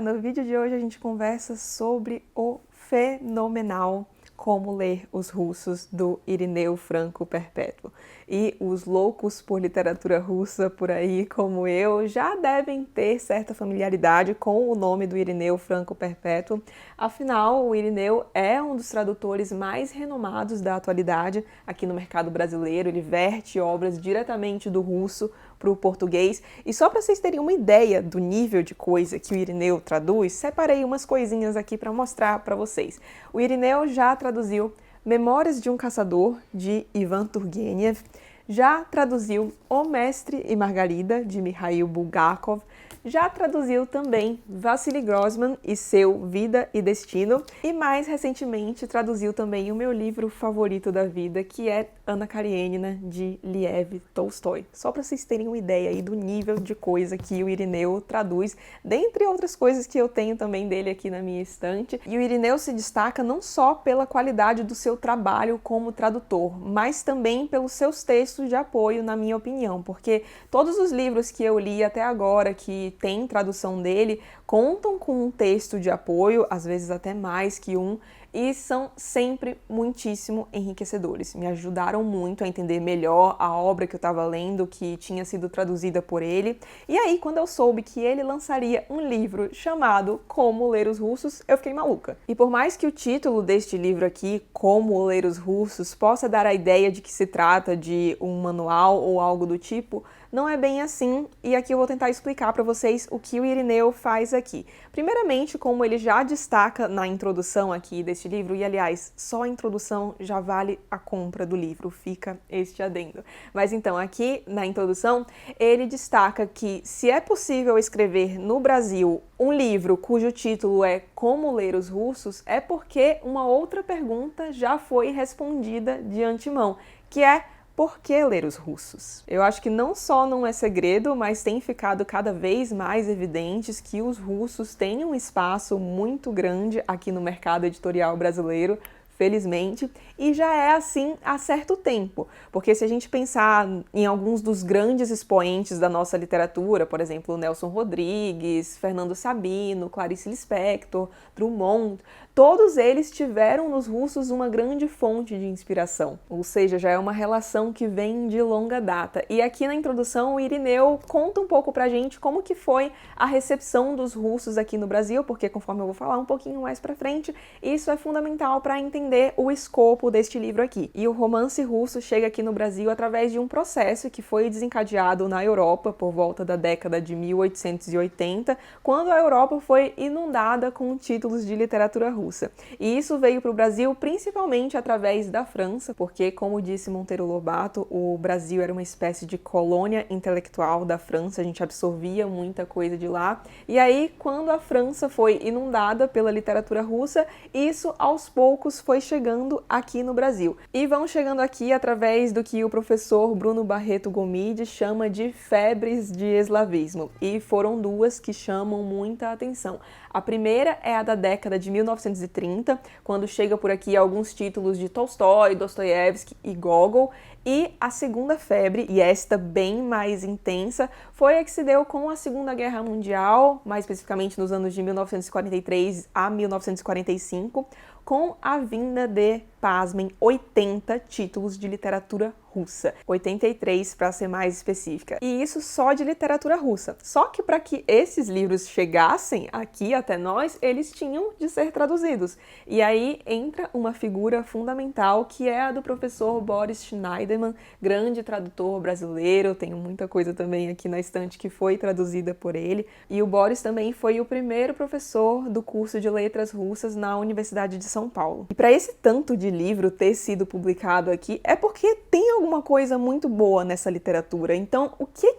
No vídeo de hoje a gente conversa sobre o fenomenal Como Ler os Russos, do Irineu Franco Perpétuo. E os loucos por literatura russa por aí, como eu, já devem ter certa familiaridade com o nome do Irineu Franco Perpétuo. Afinal, o Irineu é um dos tradutores mais renomados da atualidade aqui no mercado brasileiro. Ele verte obras diretamente do russo para o português. E só para vocês terem uma ideia do nível de coisa que o Irineu traduz, separei umas coisinhas aqui para mostrar para vocês. O Irineu já traduziu Memórias de um Caçador, de Ivan Turgenev, já traduziu O Mestre e Margarida, de Mikhail Bulgakov, já traduziu também Vassili Grossman e seu Vida e Destino, e mais recentemente traduziu também o meu livro favorito da vida, que é Anna Karenina, de Lev Tolstói. Só para vocês terem uma ideia aí do nível de coisa que o Irineu traduz, dentre outras coisas que eu tenho também dele aqui na minha estante. E o Irineu se destaca não só pela qualidade do seu trabalho como tradutor, mas também pelos seus textos de apoio, na minha opinião, porque todos os livros que eu li até agora, que tem tradução dele, contam com um texto de apoio, às vezes até mais que um, e são sempre muitíssimo enriquecedores. Me ajudaram muito a entender melhor a obra que eu estava lendo, que tinha sido traduzida por ele. E aí, quando eu soube que ele lançaria um livro chamado Como Ler os Russos, eu fiquei maluca. E por mais que o título deste livro aqui, Como Ler os Russos, possa dar a ideia de que se trata de um manual ou algo do tipo, não é bem assim, e aqui eu vou tentar explicar para vocês o que o Irineu faz aqui. Primeiramente, como ele já destaca na introdução aqui deste livro, e aliás, só a introdução já vale a compra do livro, fica este adendo. Mas então, aqui na introdução, ele destaca que se é possível escrever no Brasil um livro cujo título é Como Ler os Russos, é porque uma outra pergunta já foi respondida de antemão, que é: por que ler os russos? Eu acho que não só não é segredo, mas tem ficado cada vez mais evidentes que os russos têm um espaço muito grande aqui no mercado editorial brasileiro, felizmente, e já é assim há certo tempo, porque se a gente pensar em alguns dos grandes expoentes da nossa literatura, por exemplo, Nelson Rodrigues, Fernando Sabino, Clarice Lispector, Drummond, todos eles tiveram nos russos uma grande fonte de inspiração, ou seja, já é uma relação que vem de longa data. E aqui na introdução o Irineu conta um pouco pra gente como que foi a recepção dos russos aqui no Brasil, porque conforme eu vou falar um pouquinho mais pra frente, isso é fundamental para entender o escopo deste livro aqui. E o romance russo chega aqui no Brasil através de um processo que foi desencadeado na Europa por volta da década de 1880, quando a Europa foi inundada com títulos de literatura russa. E isso veio para o Brasil principalmente através da França, porque, como disse Monteiro Lobato, o Brasil era uma espécie de colônia intelectual da França, a gente absorvia muita coisa de lá. E aí, quando a França foi inundada pela literatura russa, isso aos poucos foi chegando aqui no Brasil. E vão chegando aqui através do que o professor Bruno Barreto Gomide chama de febres de eslavismo. E foram duas que chamam muita atenção. A primeira é a da década de 1930, quando chega por aqui alguns títulos de Tolstói, Dostoiévski e Gogol. E a segunda febre, e esta bem mais intensa, foi a que se deu com a Segunda Guerra Mundial, mais especificamente nos anos de 1943 a 1945, com a vinda de, pasmem, 80 títulos de literatura russa. 83 para ser mais específica. E isso só de literatura russa. Só que para que esses livros chegassem aqui até nós, eles tinham de ser traduzidos. E aí entra uma figura fundamental, que é a do professor Boris Schneiderman, grande tradutor brasileiro. Tenho muita coisa também aqui na estante que foi traduzida por ele. E o Boris também foi o primeiro professor do curso de letras russas na Universidade de São Paulo. E para esse tanto de livro ter sido publicado aqui, é porque tem alguma coisa muito boa nessa literatura. Então, o que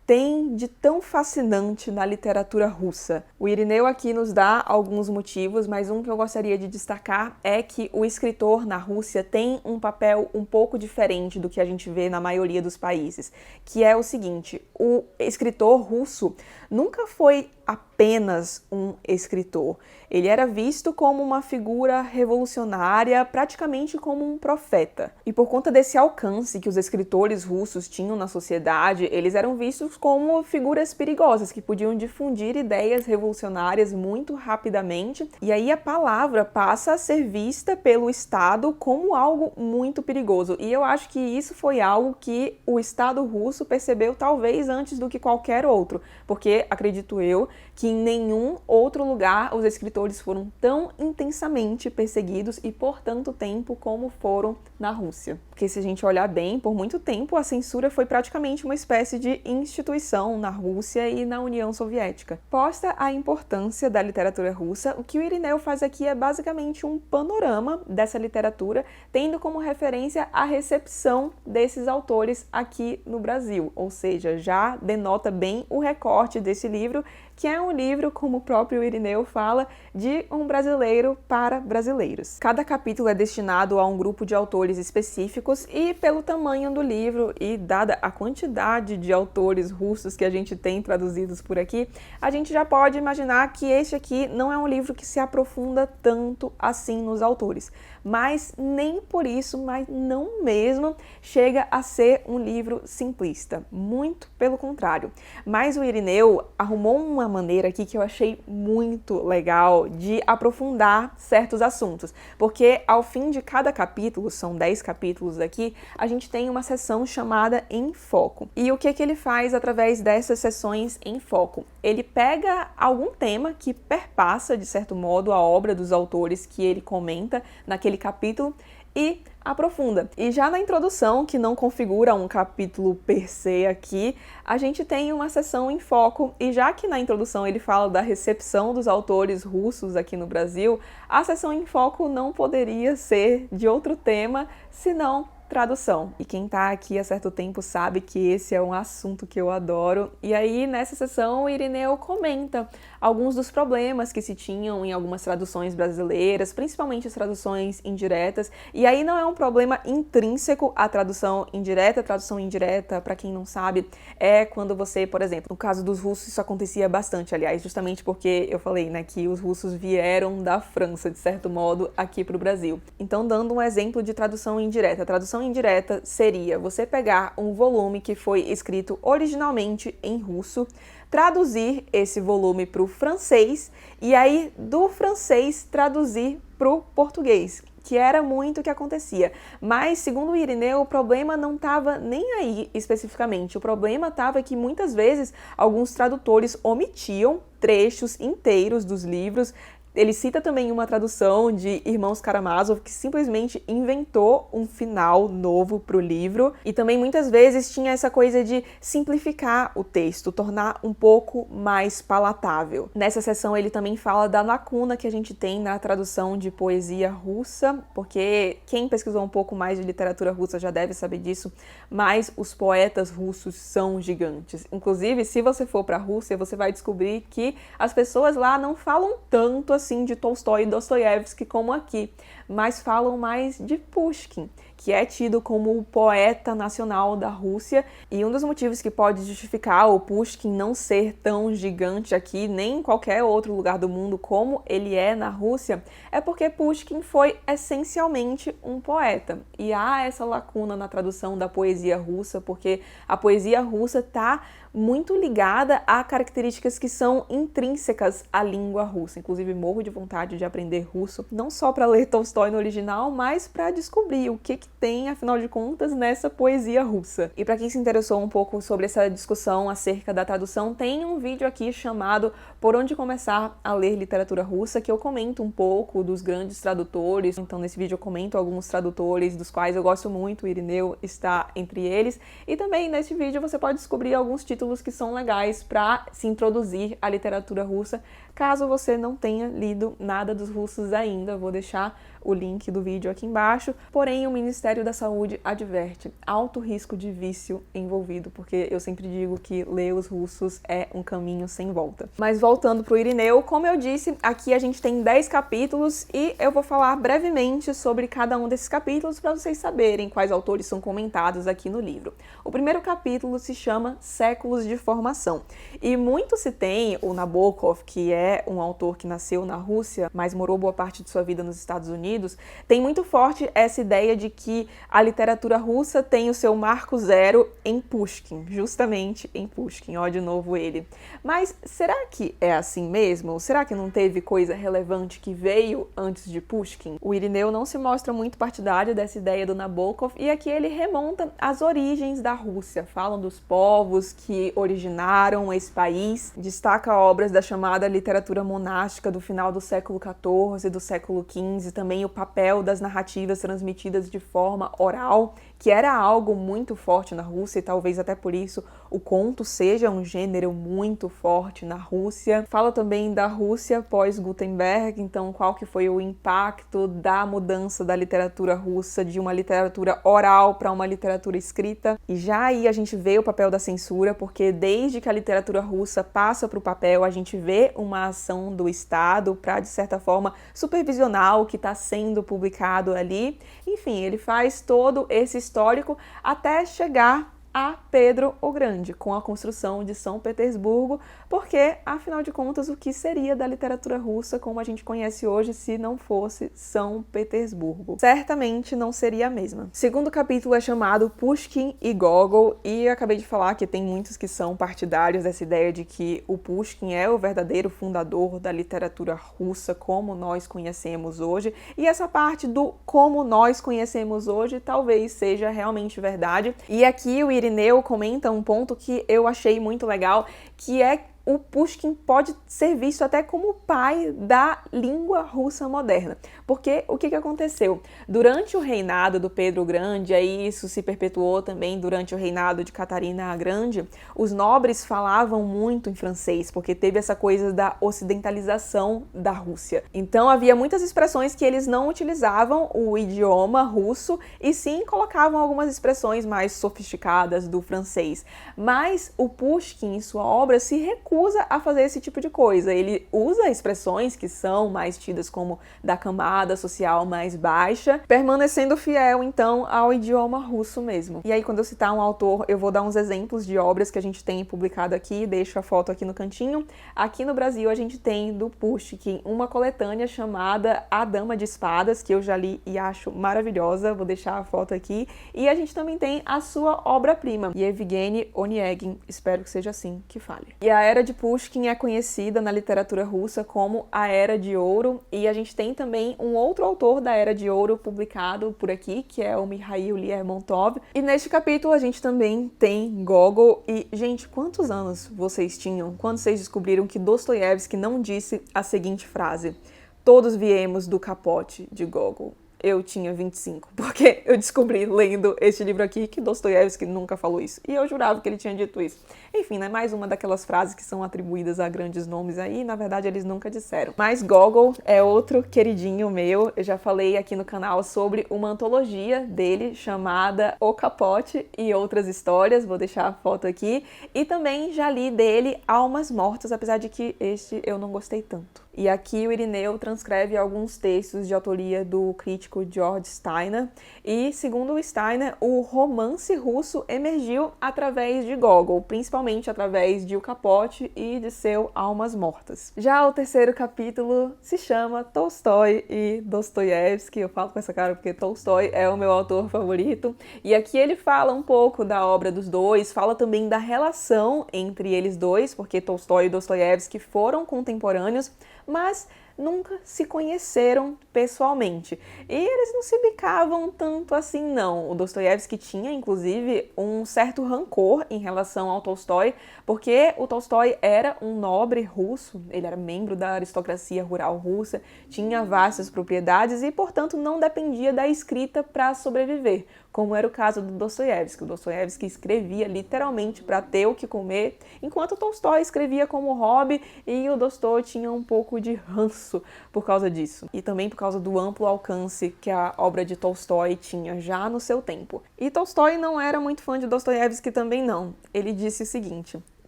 tem de tão fascinante na literatura russa? O Irineu aqui nos dá alguns motivos, mas um que eu gostaria de destacar é que o escritor na Rússia tem um papel um pouco diferente do que a gente vê na maioria dos países, que é o seguinte: o escritor russo nunca foi apenas um escritor. Ele era visto como uma figura revolucionária, praticamente como um profeta. E por conta desse alcance que os escritores russos tinham na sociedade, eles eram vistos como figuras perigosas, que podiam difundir ideias revolucionárias muito rapidamente. E aí a palavra passa a ser vista pelo Estado como algo muito perigoso. E eu acho que isso foi algo que o Estado russo percebeu talvez antes do que qualquer outro, porque acredito eu que em nenhum outro lugar os escritores foram tão intensamente perseguidos e por tanto tempo como foram na Rússia. Porque se a gente olhar bem, por muito tempo a censura foi praticamente uma espécie de instituição na Rússia e na União Soviética. Posta a importância da literatura russa, o que o Irineu faz aqui é basicamente um panorama dessa literatura, tendo como referência a recepção desses autores aqui no Brasil, ou seja, já denota bem o recorte desse livro, que é um livro, como o próprio Irineu fala, de um brasileiro para brasileiros. Cada capítulo é destinado a um grupo de autores específicos e pelo tamanho do livro e dada a quantidade de autores russos que a gente tem traduzidos por aqui, a gente já pode imaginar que este aqui não é um livro que se aprofunda tanto assim nos autores. Mas nem por isso, mas não mesmo, chega a ser um livro simplista. Muito pelo contrário. Mas o Irineu arrumou uma maneira aqui que eu achei muito legal de aprofundar certos assuntos. Porque ao fim de cada capítulo, são 10 capítulos aqui, a gente tem uma seção chamada Em Foco. E o que ele faz através dessas sessões em foco? Ele pega algum tema que perpassa, de certo modo, a obra dos autores que ele comenta naquele capítulo e aprofunda. E já na introdução, que não configura um capítulo per se aqui, a gente tem uma seção em foco, e já que na introdução ele fala da recepção dos autores russos aqui no Brasil, a seção em foco não poderia ser de outro tema, senão tradução. E quem tá aqui há certo tempo sabe que esse é um assunto que eu adoro. E aí, nessa sessão, o Irineu comenta alguns dos problemas que se tinham em algumas traduções brasileiras, principalmente as traduções indiretas. E aí não é um problema intrínseco à tradução indireta. Tradução indireta, para quem não sabe, é quando você, por exemplo, no caso dos russos isso acontecia bastante, aliás, justamente porque eu falei, né, que os russos vieram da França, de certo modo, aqui para o Brasil. Então, dando um exemplo de tradução indireta. A tradução indireta seria você pegar um volume que foi escrito originalmente em russo, traduzir esse volume para o francês e aí do francês traduzir para o português, que era muito o que acontecia. Mas, segundo o Irineu, o problema não estava nem aí especificamente. O problema estava que muitas vezes alguns tradutores omitiam trechos inteiros dos livros. Ele cita também uma tradução de Irmãos Karamazov, que simplesmente inventou um final novo para o livro. E também muitas vezes tinha essa coisa de simplificar o texto, tornar um pouco mais palatável. Nessa sessão ele também fala da lacuna que a gente tem na tradução de poesia russa, porque quem pesquisou um pouco mais de literatura russa já deve saber disso, mas os poetas russos são gigantes. Inclusive, se você for para a Rússia, você vai descobrir que as pessoas lá não falam tanto assim de Tolstói e Dostoiévski como aqui, mas falam mais de Pushkin, que é tido como o poeta nacional da Rússia, e um dos motivos que pode justificar o Pushkin não ser tão gigante aqui, nem em qualquer outro lugar do mundo como ele é na Rússia, é porque Pushkin foi essencialmente um poeta. E há essa lacuna na tradução da poesia russa, porque a poesia russa está muito ligada a características que são intrínsecas à língua russa. Inclusive, morro de vontade de aprender russo, não só para ler Tolstói no original, mas para descobrir o que tem, afinal de contas, nessa poesia russa. E para quem se interessou um pouco sobre essa discussão acerca da tradução, tem um vídeo aqui chamado Por Onde Começar a Ler Literatura Russa, que eu comento um pouco dos grandes tradutores. Então, nesse vídeo eu comento alguns tradutores dos quais eu gosto muito, o Irineu está entre eles. E também nesse vídeo você pode descobrir alguns títulos que são legais para se introduzir à literatura russa, caso você não tenha lido nada dos russos ainda. Vou deixar o link do vídeo aqui embaixo. Porém, o Ministério da Saúde adverte: alto risco de vício envolvido, porque eu sempre digo que ler os russos é um caminho sem volta. Mas voltando para o Irineu, como eu disse, aqui a gente tem 10 capítulos e eu vou falar brevemente sobre cada um desses capítulos para vocês saberem quais autores são comentados aqui no livro. O primeiro capítulo se chama Séculos de Formação e muito se tem o Nabokov, que é um autor que nasceu na Rússia, mas morou boa parte de sua vida nos Estados Unidos, tem muito forte essa ideia de que a literatura russa tem o seu marco zero em Pushkin, justamente em Pushkin, ó de novo ele. Mas será que é assim mesmo? Será que não teve coisa relevante que veio antes de Pushkin? O Irineu não se mostra muito partidário dessa ideia do Nabokov e aqui ele remonta as origens da Rússia, falam dos povos que originaram esse país, destaca obras da chamada literatura monástica do final do século XIV e do século XV, também o papel das narrativas transmitidas de forma oral, que era algo muito forte na Rússia e talvez até por isso o conto seja um gênero muito forte na Rússia. Fala também da Rússia pós-Gutenberg, então qual que foi o impacto da mudança da literatura russa de uma literatura oral para uma literatura escrita. E já aí a gente vê o papel da censura, porque desde que a literatura russa passa para o papel, a gente vê uma ação do Estado para, de certa forma, supervisionar o que está sendo publicado ali. Enfim, ele faz todo esse histórico até chegar a Pedro o Grande, com a construção de São Petersburgo, porque, afinal de contas, o que seria da literatura russa como a gente conhece hoje se não fosse São Petersburgo? Certamente não seria a mesma. O segundo capítulo é chamado Pushkin e Gogol, e eu acabei de falar que tem muitos que são partidários dessa ideia de que o Pushkin é o verdadeiro fundador da literatura russa como nós conhecemos hoje, e essa parte do como nós conhecemos hoje talvez seja realmente verdade. E aqui o Irineu comenta um ponto que eu achei muito legal, que é o Pushkin pode ser visto até como o pai da língua russa moderna. Porque o que aconteceu? Durante o reinado do Pedro o Grande, aí isso se perpetuou também durante o reinado de Catarina a Grande, os nobres falavam muito em francês, porque teve essa coisa da ocidentalização da Rússia. Então havia muitas expressões que eles não utilizavam o idioma russo e sim colocavam algumas expressões mais sofisticadas do francês. Mas o Pushkin, em sua obra, se recusa a fazer esse tipo de coisa. Ele usa expressões que são mais tidas como da camada social mais baixa, permanecendo fiel, então, ao idioma russo mesmo. E aí, quando eu citar um autor, eu vou dar uns exemplos de obras que a gente tem publicado aqui, deixo a foto aqui no cantinho. Aqui no Brasil, a gente tem do Pushkin uma coletânea chamada A Dama de Espadas, que eu já li e acho maravilhosa, vou deixar a foto aqui. E a gente também tem a sua obra-prima, Yevgeny Onegin, espero que seja assim que fale. E a Era de Pushkin é conhecida na literatura russa como a Era de Ouro, e a gente tem também um outro autor da Era de Ouro publicado por aqui, que é o Mikhail Lermontov. E neste capítulo a gente também tem Gogol. E, gente, quantos anos vocês tinham quando vocês descobriram que Dostoiévski não disse a seguinte frase: "Todos viemos do capote de Gogol"? Eu tinha 25, porque eu descobri lendo este livro aqui que Dostoiévski nunca falou isso. E eu jurava que ele tinha dito isso. Enfim, né, mais uma daquelas frases que são atribuídas a grandes nomes aí, na verdade eles nunca disseram. Mas Gogol é outro queridinho meu. Eu já falei aqui no canal sobre uma antologia dele chamada O Capote e Outras Histórias, vou deixar a foto aqui. E também já li dele Almas Mortas, apesar de que este eu não gostei tanto. E aqui o Irineu transcreve alguns textos de autoria do crítico George Steiner. E, segundo o Steiner, o romance russo emergiu através de Gogol, principalmente através de O Capote e de seu Almas Mortas. Já o terceiro capítulo se chama Tolstói e Dostoiévski. Eu falo com essa cara porque Tolstói é o meu autor favorito. E aqui ele fala um pouco da obra dos dois, fala também da relação entre eles dois, porque Tolstói e Dostoiévski foram contemporâneos, mas nunca se conheceram pessoalmente. E eles não se bicavam tanto assim, não. O Dostoiévski tinha, inclusive, um certo rancor em relação ao Tolstói, porque o Tolstói era um nobre russo, ele era membro da aristocracia rural russa, tinha vastas propriedades e, portanto, não dependia da escrita para sobreviver, como era o caso do Dostoiévski. O Dostoiévski escrevia literalmente para ter o que comer, enquanto o Tolstói escrevia como hobby e o Tolstói tinha um pouco de ranço por causa disso. E também por causa do amplo alcance que a obra de Tolstói tinha já no seu tempo. E Tolstói não era muito fã de Dostoiévski também não. Ele disse o seguinte: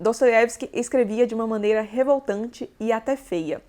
Dostoiévski escrevia de uma maneira revoltante e até feia.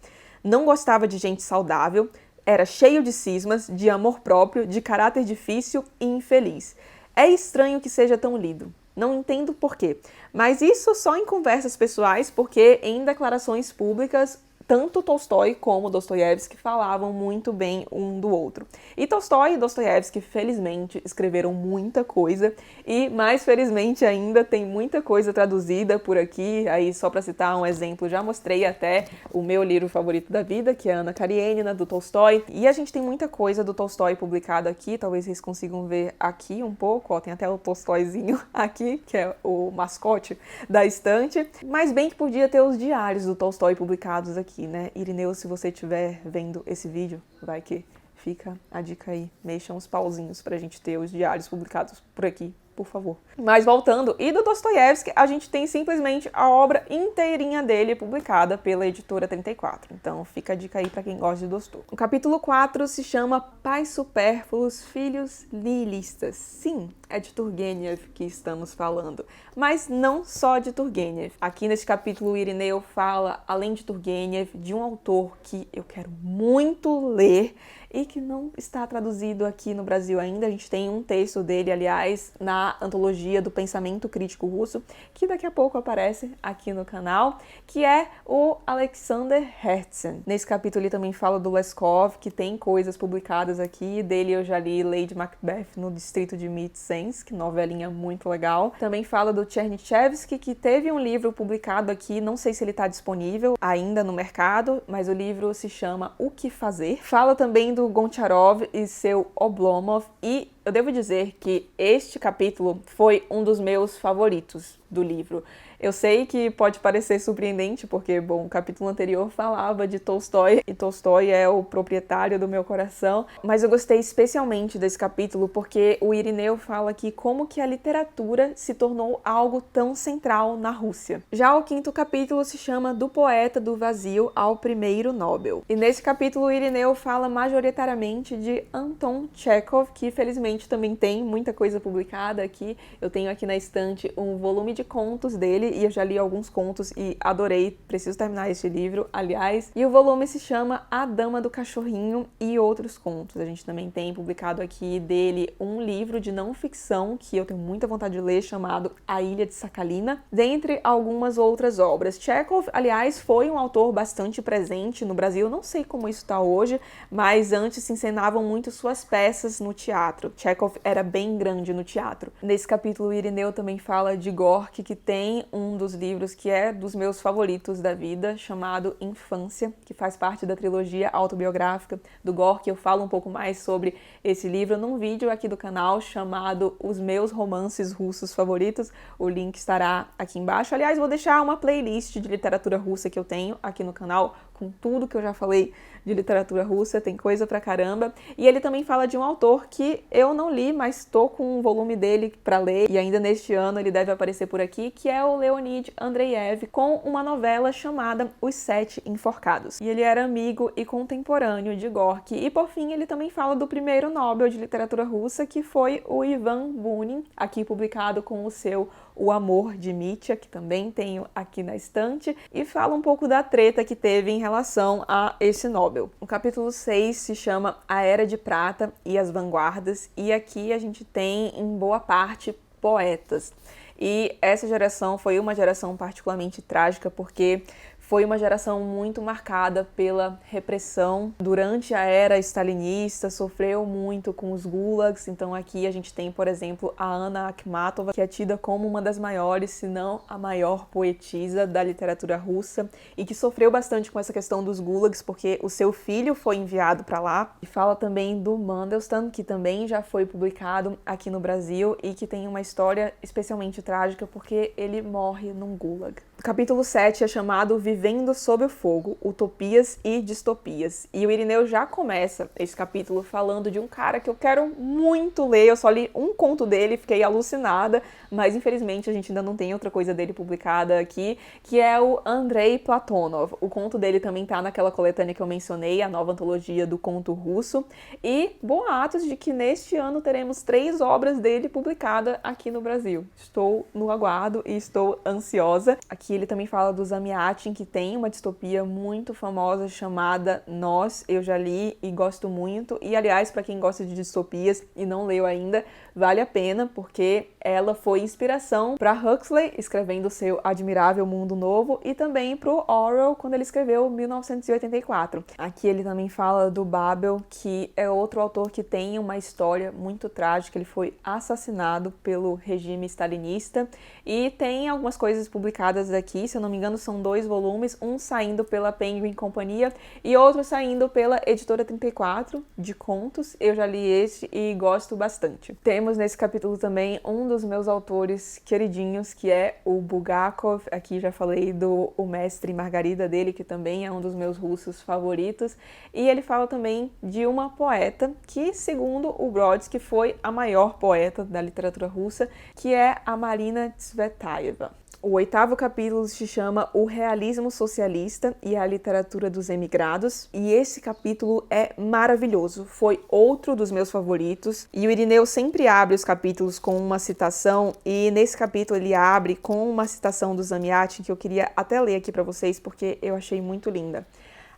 Não gostava de gente saudável, era cheio de cismas, de amor próprio, de caráter difícil e infeliz. É estranho que seja tão lido. Não entendo por quê, mas isso só em conversas pessoais, porque em declarações públicas, tanto Tolstói como Dostoiévski falavam muito bem um do outro. E Tolstói e Dostoiévski, felizmente, escreveram muita coisa e, mais felizmente ainda, tem muita coisa traduzida por aqui. Aí, só para citar um exemplo, já mostrei até o meu livro favorito da vida, que é Ana Karenina, do Tolstói. E a gente tem muita coisa do Tolstói publicada aqui, talvez vocês consigam ver aqui um pouco. Ó, tem até o Tolstóizinho aqui, que é o mascote da estante. Mas bem que podia ter os diários do Tolstói publicados aqui, né? Irineu, se você estiver vendo esse vídeo, vai que fica a dica aí. Mexa uns pauzinhos pra gente ter os diários publicados por aqui, por favor. Mas voltando, e do Dostoiévski, a gente tem simplesmente a obra inteirinha dele publicada pela editora 34. Então fica a dica aí pra quem gosta de Dostoi. O capítulo 4 se chama Pais Supérfluos, Filhos Nihilistas. Sim, é de Turgenev que estamos falando. Mas não só de Turgenev. Aqui nesse capítulo o Irineu fala, além de Turgenev, de um autor que eu quero muito ler e que não está traduzido aqui no Brasil ainda. A gente tem um texto dele, aliás, na antologia do pensamento crítico russo, que daqui a pouco aparece aqui no canal, que é o Alexander Herzen. Nesse capítulo ele também fala do Leskov, que tem coisas publicadas aqui. Dele eu já li Lady Macbeth no Distrito de Mitsens, novelinha muito legal. Também fala do Chernyshevsky, que teve um livro publicado aqui, não sei se ele está disponível ainda no mercado, mas o livro se chama O Que Fazer. Fala também do Goncharov e seu Oblomov, e eu devo dizer que este capítulo foi um dos meus favoritos do livro. Eu sei que pode parecer surpreendente, porque, bom, o capítulo anterior falava de Tolstói, e Tolstói é o proprietário do meu coração, mas eu gostei especialmente desse capítulo porque o Irineu fala aqui como que a literatura se tornou algo tão central na Rússia. Já o quinto capítulo se chama Do Poeta do Vazio ao Primeiro Nobel. E nesse capítulo o Irineu fala majoritariamente de Anton Chekhov, que felizmente também tem muita coisa publicada aqui. Eu tenho aqui na estante um volume de contos dele, e eu já li alguns contos e adorei, preciso terminar este livro, aliás. E o volume se chama A Dama do Cachorrinho e Outros Contos. A gente também tem publicado aqui dele um livro de não ficção que eu tenho muita vontade de ler, chamado A Ilha de Sakhalina, dentre algumas outras obras. Chekhov, aliás, foi um autor bastante presente no Brasil, não sei como isso está hoje, mas antes se encenavam muito suas peças no teatro. Chekhov era bem grande no teatro. Nesse capítulo, o Irineu também fala de Gorky, que tem um dos livros que é dos meus favoritos da vida, chamado Infância, que faz parte da trilogia autobiográfica do Gorky. Eu falo um pouco mais sobre esse livro num vídeo aqui do canal chamado Os Meus Romances Russos Favoritos. O link estará aqui embaixo. Aliás, vou deixar uma playlist de literatura russa que eu tenho aqui no canal, com tudo que eu já falei de literatura russa, tem coisa pra caramba. E ele também fala de um autor que eu não li, mas tô com um volume dele pra ler, e ainda neste ano ele deve aparecer por aqui, que é o Leonid Andreyev, com uma novela chamada Os Sete Enforcados. E ele era amigo e contemporâneo de Gorky. E por fim, ele também fala do primeiro Nobel de literatura russa, que foi o Ivan Bunin, aqui publicado com o seu O Amor de Mitya, que também tenho aqui na estante, e fala um pouco da treta que teve em relação a esse Nobel. O capítulo 6 se chama A Era de Prata e as Vanguardas, e aqui a gente tem, em boa parte, poetas. E essa geração foi uma geração particularmente trágica, porque foi uma geração muito marcada pela repressão durante a era stalinista, sofreu muito com os gulags. Então aqui a gente tem, por exemplo, a Anna Akhmatova, que é tida como uma das maiores, se não a maior poetisa da literatura russa, e que sofreu bastante com essa questão dos gulags, porque o seu filho foi enviado para lá. E fala também do Mandelstam, que também já foi publicado aqui no Brasil e que tem uma história especialmente trágica, porque ele morre num gulag. O capítulo 7 é chamado Vivendo sob o Fogo, Utopias e Distopias. E o Irineu já começa esse capítulo falando de um cara que eu quero muito ler. Eu só li um conto dele, fiquei alucinada, mas infelizmente a gente ainda não tem outra coisa dele publicada aqui, que é o Andrei Platonov. O conto dele também tá naquela coletânea que eu mencionei, a nova antologia do conto russo. E boatos de que neste ano teremos 3 obras dele publicadas aqui no Brasil. Estou no aguardo e estou ansiosa. Aqui ele também fala do Zamyatin, que tem uma distopia muito famosa chamada Nós. Eu já li e gosto muito. E, aliás, para quem gosta de distopias e não leu ainda, vale a pena, porque ela foi inspiração para Huxley, escrevendo seu Admirável Mundo Novo, e também para o Orwell, quando ele escreveu 1984. Aqui ele também fala do Babel, que é outro autor que tem uma história muito trágica. Ele foi assassinado pelo regime stalinista e tem algumas coisas publicadas aqui, se eu não me engano são 2 volumes, um saindo pela Penguin Companhia e outro saindo pela Editora 34, de contos. Eu já li esse e gosto bastante. Temos nesse capítulo também um dos meus autores queridinhos, que é o Bulgakov. Aqui já falei do O Mestre e Margarida dele, que também é um dos meus russos favoritos. E ele fala também de uma poeta que, segundo o Brodsky, foi a maior poeta da literatura russa, que é a Marina Tsvetaeva. O 8º capítulo se chama O Realismo Socialista e a Literatura dos Emigrados, e esse capítulo é maravilhoso, foi outro dos meus favoritos, e o Irineu sempre abre os capítulos com uma citação, e nesse capítulo ele abre com uma citação do Zamyatin, que eu queria até ler aqui para vocês, porque eu achei muito linda.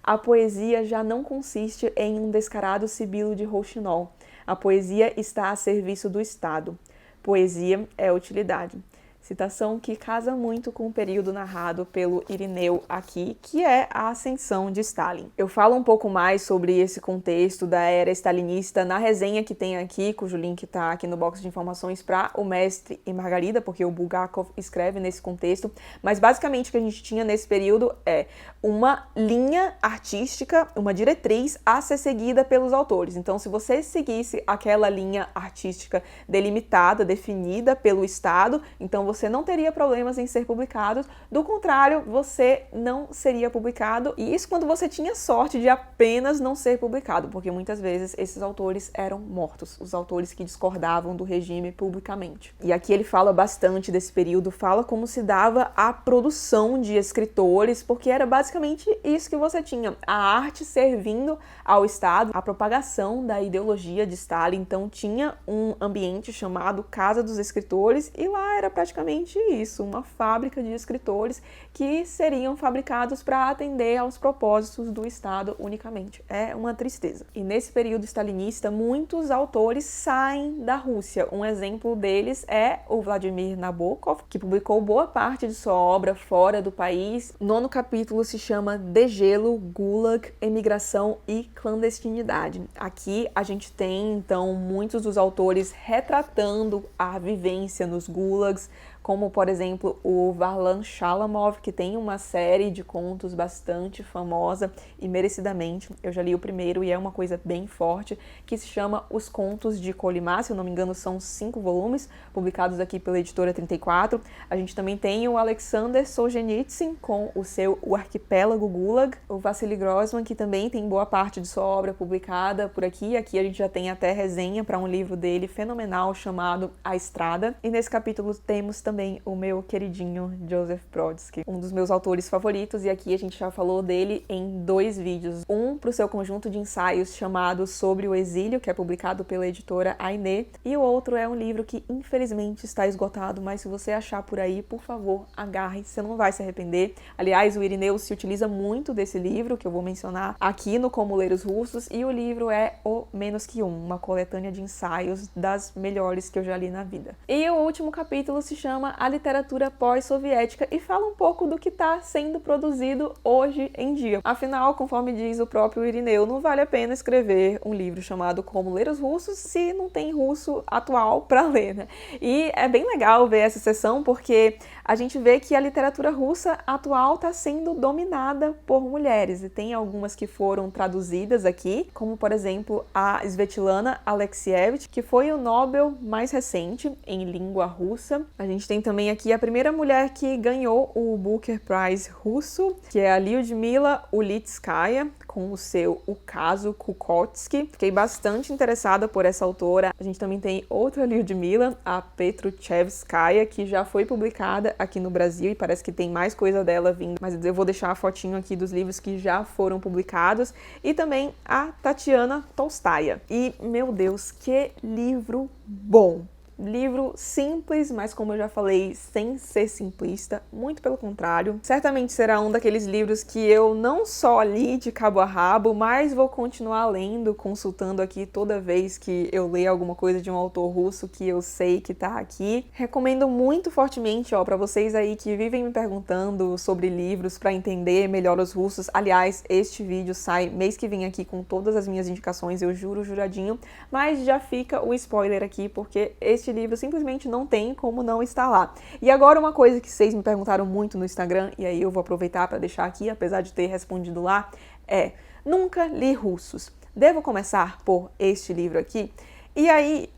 A poesia já não consiste em um descarado sibilo de rouxinol. A poesia está a serviço do Estado. Poesia é utilidade. Citação que casa muito com o período narrado pelo Irineu aqui, que é a ascensão de Stalin. Eu falo um pouco mais sobre esse contexto da era stalinista na resenha que tem aqui, cujo link está aqui no box de informações, para O Mestre e Margarida, porque o Bulgakov escreve nesse contexto, mas basicamente o que a gente tinha nesse período é uma linha artística, uma diretriz a ser seguida pelos autores. Então, se você seguisse aquela linha artística delimitada, definida pelo Estado, então você não teria problemas em ser publicado, do contrário, você não seria publicado, e isso quando você tinha sorte de apenas não ser publicado, porque muitas vezes esses autores eram mortos, os autores que discordavam do regime publicamente. E aqui ele fala bastante desse período, fala como se dava a produção de escritores, porque era basicamente isso que você tinha, a arte servindo ao Estado, a propagação da ideologia de Stalin. Então tinha um ambiente chamado Casa dos Escritores, e lá era praticamente isso, uma fábrica de escritores que seriam fabricados para atender aos propósitos do Estado unicamente. É uma tristeza. E nesse período stalinista, muitos autores saem da Rússia. Um exemplo deles é o Vladimir Nabokov, que publicou boa parte de sua obra fora do país. O 9º capítulo se chama Degelo, Gulag, Emigração e Clandestinidade. Aqui a gente tem, então, muitos dos autores retratando a vivência nos gulags, como, por exemplo, o Varlam Shalamov, que tem uma série de contos bastante famosa e merecidamente. Eu já li o primeiro e é uma coisa bem forte, que se chama Os Contos de Kolyma, se eu não me engano são 5 volumes, publicados aqui pela Editora 34. A gente também tem o Alexander Solzhenitsyn com o seu O Arquipélago Gulag, o Vassili Grossman, que também tem boa parte de sua obra publicada por aqui. Aqui a gente já tem até resenha para um livro dele fenomenal chamado A Estrada. E nesse capítulo temos também o meu queridinho Joseph Brodsky, um dos meus autores favoritos, e aqui a gente já falou dele em 2 vídeos. Um para o seu conjunto de ensaios chamado Sobre o Exílio, que é publicado pela editora Ainé, e o outro é um livro que infelizmente está esgotado, mas se você achar por aí, por favor, agarre, você não vai se arrepender. Aliás, o Irineu se utiliza muito desse livro, que eu vou mencionar aqui no Como Ler os Russos, e o livro é O Menos Que Um, uma coletânea de ensaios das melhores que eu já li na vida. E o último capítulo se chama A Literatura Pós-Soviética e fala um pouco do que está sendo produzido hoje em dia. Afinal, conforme diz o próprio Irineu, não vale a pena escrever um livro chamado Como Ler os Russos se não tem russo atual para ler, né? E é bem legal ver essa seção, porque a gente vê que a literatura russa atual está sendo dominada por mulheres, e tem algumas que foram traduzidas aqui, como por exemplo a Svetlana Alexievich, que foi o Nobel mais recente em língua russa. A gente tem também aqui a primeira mulher que ganhou o Booker Prize russo, que é a Lyudmila Ulitskaya, com o seu O Caso Kukotsky. Fiquei bastante interessada por essa autora. A gente também tem outra Lyudmila, a Petruchevskaya, que já foi publicada aqui no Brasil e parece que tem mais coisa dela vindo, mas eu vou deixar a fotinho aqui dos livros que já foram publicados. E também a Tatiana Tolstaya. E, meu Deus, que livro bom! Livro simples, mas como eu já falei, sem ser simplista, muito pelo contrário. Certamente será um daqueles livros que eu não só li de cabo a rabo, mas vou continuar lendo, consultando aqui toda vez que eu ler alguma coisa de um autor russo que eu sei que tá aqui. Recomendo muito fortemente, ó, para vocês aí que vivem me perguntando sobre livros para entender melhor os russos. Aliás, este vídeo sai mês que vem aqui com todas as minhas indicações, eu juro, juradinho, mas já fica o spoiler aqui, porque este livro simplesmente não tem como não estar lá. E agora uma coisa que vocês me perguntaram muito no Instagram, e aí eu vou aproveitar para deixar aqui, apesar de ter respondido lá, é: nunca li russos. Devo começar por este livro aqui? E aí,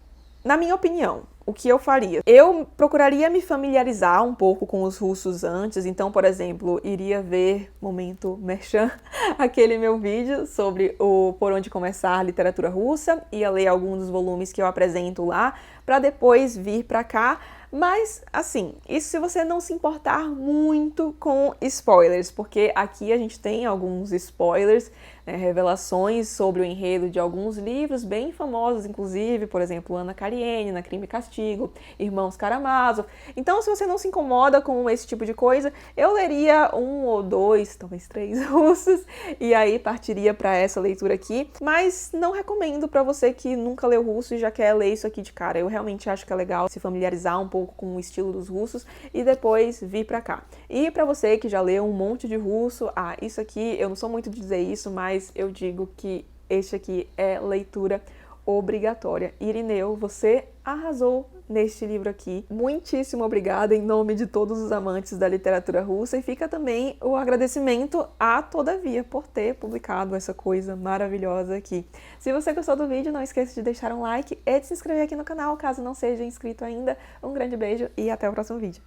na minha opinião, o que eu faria? Eu procuraria me familiarizar um pouco com os russos antes, então, por exemplo, iria ver, momento merchan, aquele meu vídeo sobre o Por Onde Começar Literatura Russa, ia ler alguns dos volumes que eu apresento lá, para depois vir para cá. Mas, assim, isso se você não se importar muito com spoilers, porque aqui a gente tem alguns spoilers, né, revelações sobre o enredo de alguns livros bem famosos, inclusive, por exemplo, Ana Karenina, Crime e Castigo, Irmãos Karamazov. Então, se você não se incomoda com esse tipo de coisa, eu leria 1 ou 2, talvez 3 russos, e aí partiria para essa leitura aqui. Mas não recomendo para você que nunca leu russo e já quer ler isso aqui de cara. Eu realmente acho que é legal se familiarizar um pouco com o estilo dos russos e depois vir pra cá. E pra você que já leu um monte de russo, isso aqui, eu não sou muito de dizer isso, mas eu digo que este aqui é leitura obrigatória. Irineu, você arrasou neste livro aqui. Muitíssimo obrigada em nome de todos os amantes da literatura russa, e fica também o agradecimento a Todavia por ter publicado essa coisa maravilhosa aqui. Se você gostou do vídeo, não esqueça de deixar um like e de se inscrever aqui no canal, caso não seja inscrito ainda. Um grande beijo e até o próximo vídeo.